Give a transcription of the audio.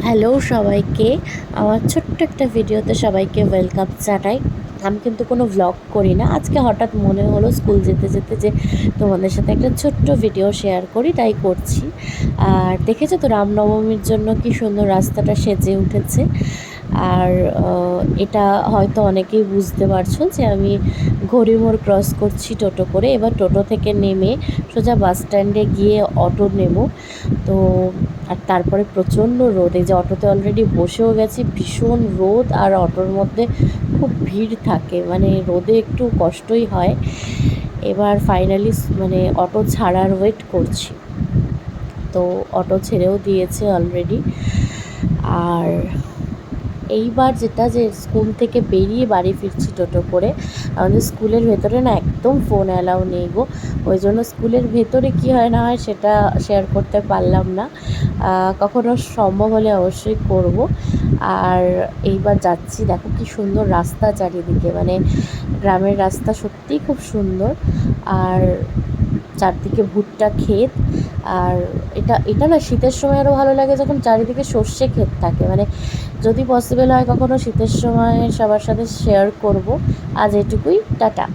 Hello সবাইকে, আমার ছোট্ট একটা ভিডিওতে সবাইকে ওয়েলকাম জানাই। আমি কিন্তু কোনো ভ্লগ করি না। আজকে হঠাৎ মনে হলো স্কুল যেতে যেতে যে তোমাদের সাথে একটা ছোট্ট ভিডিও শেয়ার করি, তাই করছি। আর দেখেছো তো রামনবমীর জন্য কি সুন্দর রাস্তাটা সেজে উঠেছে। আর এটা হয়তো অনেকেই বুঝতে পারছো যে আমি ঘড়িমোড় ক্রস করছি টোটো করে। এবার টোটো থেকে নেমে সোজা বাস স্ট্যান্ডে গিয়ে অটো নেব। তো আর তারপরে প্রচণ্ড রোদ, এই যে অটোতে অলরেডি বসেও গেছি, ভীষণ রোদ আর অটোর মধ্যে খুব ভিড় থাকে, মানে রোদে একটু কষ্টই হয়। এবার ফাইনালি মানে অটো ছাড়ার ওয়েট করছি। তো অটো ছেড়েও দিয়েছে অলরেডি। আর এইবার যেটা যে স্কুল থেকে বেরিয়ে বাড়ি ফিরছি টোটো করে। আমাদের স্কুলের ভেতরে না একদম ফোন অ্যালাউ নেই গো। ওই জন্য স্কুলের ভেতরে কী হয় না হয় সেটা শেয়ার করতে পারলাম না। কখনো সম্ভব হলে অবশ্যই করব। আর এইবার যাচ্ছি, দেখো কি সুন্দর রাস্তা চারিদিকে, মানে গ্রামের রাস্তা সত্যিই খুব সুন্দর। আর চারদিকে ভুট্টা ক্ষেত। আর এটা এটা না শীতের সময় আরও ভালো লাগে, যখন চারিদিকে সর্ষে ক্ষেত থাকে। মানে যদি পসিবল হয় কখনো শীতের সময় সবার সাথে শেয়ার করব। আজ এটুকুই, টাটা।